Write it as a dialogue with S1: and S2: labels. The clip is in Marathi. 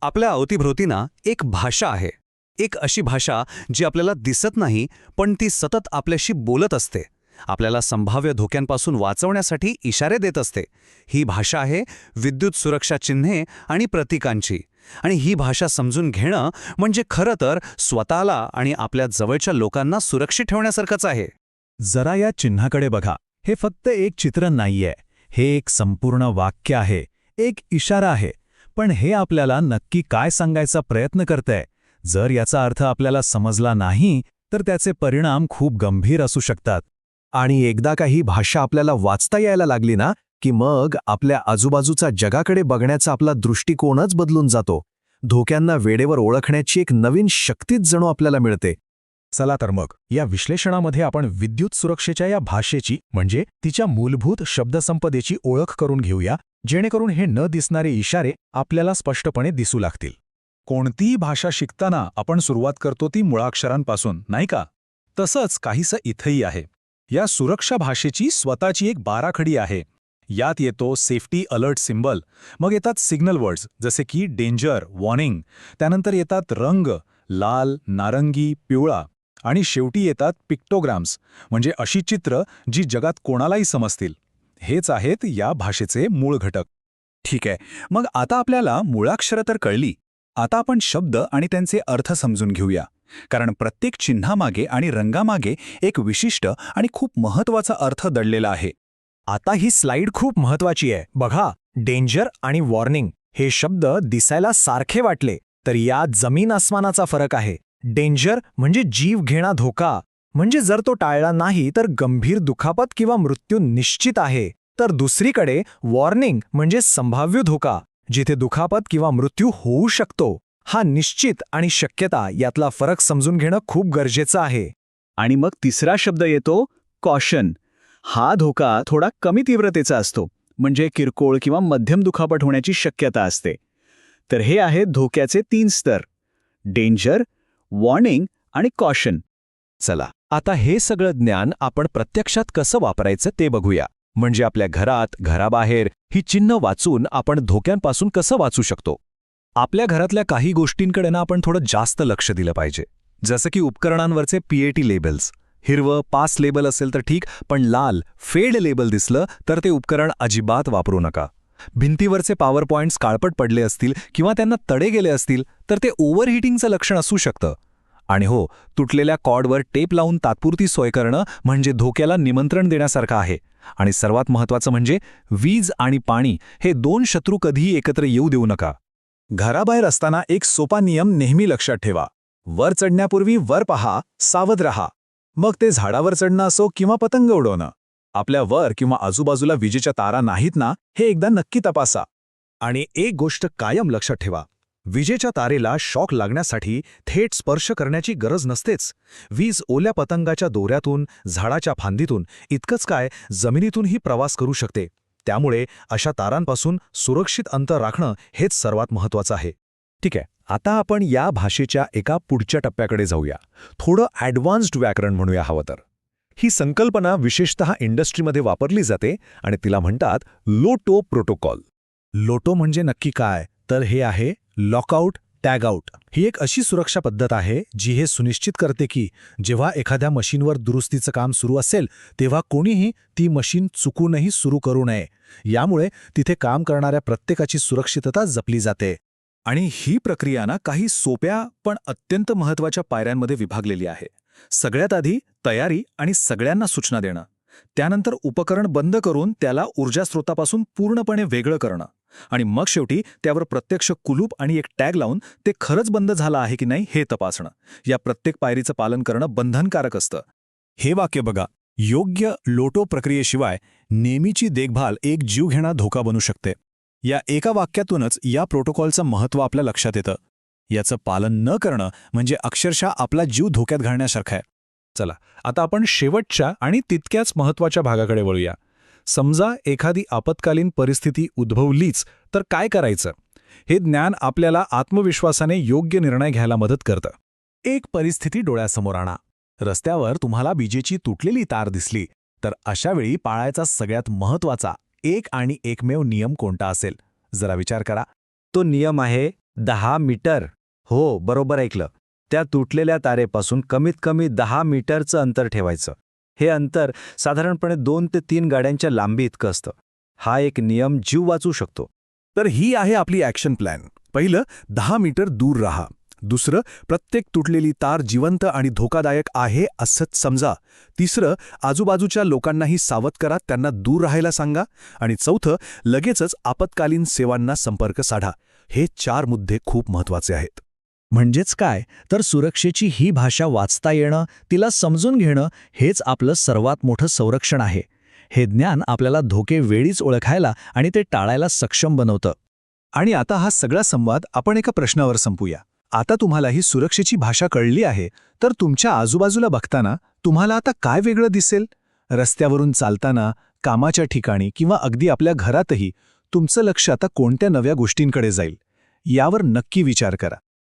S1: आपल्या अवतीभोवती ना एक भाषा आहे. एक अशी भाषा जी आपल्याला दिसत नाही, पण ती सतत आपल्याशी बोलत असते. आपल्याला संभाव्य धोक्यांपासून वाचवण्यासाठी इशारे देत असते. ही भाषा आहे विद्युत सुरक्षा चिन्हे आणि प्रतीकांची. आणि ही भाषा समजून घेणं म्हणजे खरं तर स्वतःला आणि आपल्या जवळच्या लोकांना सुरक्षित ठेवण्यासारखंच आहे.
S2: जरा या चिन्हाकडे बघा. हे फक्त एक चित्र नाहीये, हे एक संपूर्ण वाक्य आहे, एक इशारा आहे. पण हे आपल्याला नक्की काय सांगायचा प्रयत्न करतंय? जर याचा अर्थ आपल्याला समजला नाही, तर त्याचे परिणाम खूप गंभीर असू शकतात. आणि एकदा का ही भाषा आपल्याला वाचता यायला लागली ना, की मग आपल्या आजूबाजूचा जगाकडे बघण्याचा आपला दृष्टिकोनच बदलून जातो. धोक्यांना वेळेवर ओळखण्याची एक नवीन शक्तीच जणू आपल्याला मिळते. चला तर मग या विश्लेषणामध्ये आपण विद्युत सुरक्षेच्या या भाषेची म्हणजे तिच्या मूलभूत शब्दसंपदेची ओळख करून घेऊया, जेणेकरून हे न दिसणारे इशारे आपल्याला स्पष्टपणे दिसू लागतील. कोणतीही भाषा शिकताना आपण सुरुवात करतो ती मुळाक्षरांपासून, नाही का? तसंच काहीसं इथंही आहे. या सुरक्षा भाषेची स्वतःची एक बाराखडी आहे. यात येतो सेफ्टी अलर्ट सिम्बल, मग येतात सिग्नल वर्ड्स जसे की डेंजर, वॉर्निंग, त्यानंतर येतात रंग लाल, नारंगी, पिवळा, आणि शेवटी येतात पिक्टोग्राम्स म्हणजे अशी चित्र जी जगात कोणालाही समजतील. हेच आहेत या भाषेचे मूळ घटक. ठीक आहे, मग आता आपल्याला मुळाक्षरं तर कळली. आता आपण शब्द आणि त्यांचे अर्थ समजून घेऊया, कारण प्रत्येक चिन्हामागे आणि रंगामागे एक विशिष्ट आणि खूप महत्त्वाचा अर्थ दडलेला आहे. आता ही स्लाइड खूप महत्त्वाची आहे. बघा, डेंजर आणि वॉर्निंग हे शब्द दिसायला सारखे वाटले, तर यात जमीन आसमानाचा फरक आहे. डेंजर म्हणजे जीव घेणा धोका, म्हणजे जर तो टाळला नाही तर गंभीर दुखापत किंवा मृत्यू निश्चित आहे. तर दुसरीकडे वॉर्निंग म्हणजे संभाव्य धोका, जिथे दुखापत किंवा मृत्यू होऊ शकतो. हा निश्चित आणि शक्यता यातला फरक समजून घेणं खूप गरजेचं आहे.
S3: आणि मग तिसरा शब्द येतो कॉशन. हा धोका थोडा कमी तीव्रतेचा असतो, म्हणजे किरकोळ किंवा मध्यम दुखापत होण्याची शक्यता असते. तर हे आहेत धोक्याचे 3 स्तर: डेंजर, वॉर्निंग आणि कॉशन.
S2: चला आता हे सगळं ज्ञान आपण प्रत्यक्षात कसं वापरायचं ते बघूया. म्हणजे आपल्या घरात, घराबाहेर ही चिन्ह वाचून आपण धोक्यांपासून कसं वाचू शकतो. आपल्या घरातल्या काही गोष्टींकडे ना आपण थोडं जास्त लक्ष दिलं पाहिजे. जसं की उपकरणांवरचे PAT लेबल्स. हिरवं पास लेबल असेल तर ठीक, पण लाल फेड लेबल दिसलं तर ते उपकरण अजिबात वापरू नका. भिंतीवरचे पॉवर पॉइंट्स काळपट पडले असतील किंवा त्यांना तडे गेले असतील तर ते ओव्हरहीटिंगचं लक्षण असू शकतं. आणि हो, तुटलेल्या कॉर्डवर टेप लावून तात्पुरती सोय करणं म्हणजे धोक्याला निमंत्रण देण्यासारखं आहे. आणि सर्वात महत्त्वाचं म्हणजे वीज आणि पाणी हे 2 शत्रू कधीही एकत्र येऊ देऊ नका. घराबाहेर असताना एक सोपा नियम नेहमी लक्षात ठेवा. वर चढण्यापूर्वी वर पहा, सावध रहा. मग ते झाडावर चढणं असो किंवा पतंग उडवणं. आपल्या वर किंवा आजूबाजूला विजेच्या तारा नाहीत ना, हे एकदा नक्की तपासा. आणि एक गोष्ट कायम लक्षात ठेवा, विजेच्या तारेला शॉक लागण्यासाठी थेट स्पर्श करण्याची गरज नसतेच. वीज ओल्या पतंगाच्या दोऱ्यातून, झाडाच्या फांदीतून, इतकंच काय जमिनीतूनही प्रवास करू शकते. त्यामुळे अशा तारांपासून सुरक्षित अंतर राखणं हेच सर्वात महत्त्वाचं आहे. ठीक आहे, आता आपण या भाषेच्या एका पुढच्या टप्प्याकडे जाऊया. थोडं ॲडव्हान्स्ड व्याकरण म्हणूया हवं तर. ही संकल्पना विशेषतः इंडस्ट्रीमध्ये वापरली जाते आणि तिला म्हणतात लोटो प्रोटोकॉल. लोटो म्हणजे नक्की काय? तर हे आहे लॉकआउट टॅगआउट. ही एक अशी सुरक्षा पद्धत आहे जी हे सुनिश्चित करते की जेव्हा एखाद्या मशीनवर दुरुस्तीचं काम सुरू असेल तेव्हा कोणीही ती मशीन चुकूनही सुरू करू नये. यामुळे तिथे काम करणाऱ्या प्रत्येकाची सुरक्षितता जपली जाते. आणि ही प्रक्रिया ना काही सोप्या पण अत्यंत महत्त्वाच्या पायऱ्यांमध्ये विभागलेली आहे. सगळ्यात आधी तयारी आणि सगळ्यांना सूचना देणं. त्यानंतर उपकरण बंद करून त्याला ऊर्जा स्रोतापासून पूर्णपणे वेगळं करणं. आणि मग शेवटी त्यावर प्रत्यक्ष कुलूप आणि एक टॅग लावून ते खरंच बंद झालं आहे की नाही हे तपासणं. या प्रत्येक पायरीचं पालन करणं बंधनकारक असतं. हे वाक्य बघा, योग्य लोटो प्रक्रियेशिवाय नेहमीची देखभाल एक जीवघेणा धोका बनू शकते. या एका वाक्यातूनच या प्रोटोकॉलचं महत्त्व आपल्या लक्षात येतं. याचं पालन न करणं म्हणजे अक्षरशः आपला जीव धोक्यात घालण्यासारखं आहे. चला आता आपण शेवटच्या आणि तितक्याच महत्त्वाच्या भागाकडे वळूया. समजा एखादी आपत्कालीन परिस्थिती उद्भवलीच तर काय करायचं? हे ज्ञान आपल्याला आत्मविश्वासाने योग्य निर्णय घ्यायला मदत करतं. एक परिस्थिती डोळ्यासमोर आणा. रस्त्यावर तुम्हाला विजेची तुटलेली तार दिसली तर अशावेळी पाळायचा सगळ्यात महत्त्वाचा एक आणि एकमेव नियम कोणता असेल? जरा विचार करा.
S1: तो नियम आहे
S2: 10 मीटर. हो, बरोबर ऐकलं. त्या तुटलेल्या तारेपासून कमीत कमी 10 मीटरचं अंतर ठेवायचं. हे अंतर साधारणपणे 2 ते 3 गाड्यांच्या लांबी इतकं असतं. हा एक नियम जीव वाचू शकतो.
S4: तर ही आहे आपली ॲक्शन प्लॅन. पहिलं, 10 मीटर दूर राहा. दुसरं, प्रत्येक तुटलेली तार जिवंत आणि धोकादायक आहे असंच समजा. तिसरं, आजूबाजूच्या लोकांनाही सावध करा, त्यांना दूर राहायला सांगा. आणि चौथं, लगेचच आपत्कालीन सेवांना संपर्क साधा. हे 4 मुद्दे खूप महत्त्वाचे आहेत.
S3: म्हणजेच काय तर सुरक्षेची ही भाषा वाचता येणं, तिला समजून घेणं हेच आपलं सर्वात मोठं संरक्षण आहे. हे ज्ञान आपल्याला धोके वेळीच ओळखायला आणि ते टाळायला सक्षम बनवतं.
S2: आणि आता हा सगळा संवाद आपण एका प्रश्नावर संपूया. आता तुम्हाला ही सुरक्षेची भाषा कळली आहे, तर तुमच्या आजूबाजूला बघताना तुम्हाला आता काय वेगळं दिसेल? रस्त्यावरून चालताना, कामाच्या ठिकाणी किंवा अगदी आपल्या घरातही तुमचं लक्ष आता कोणत्या नव्या गोष्टींकडे जाईल? यावर नक्की विचार करा.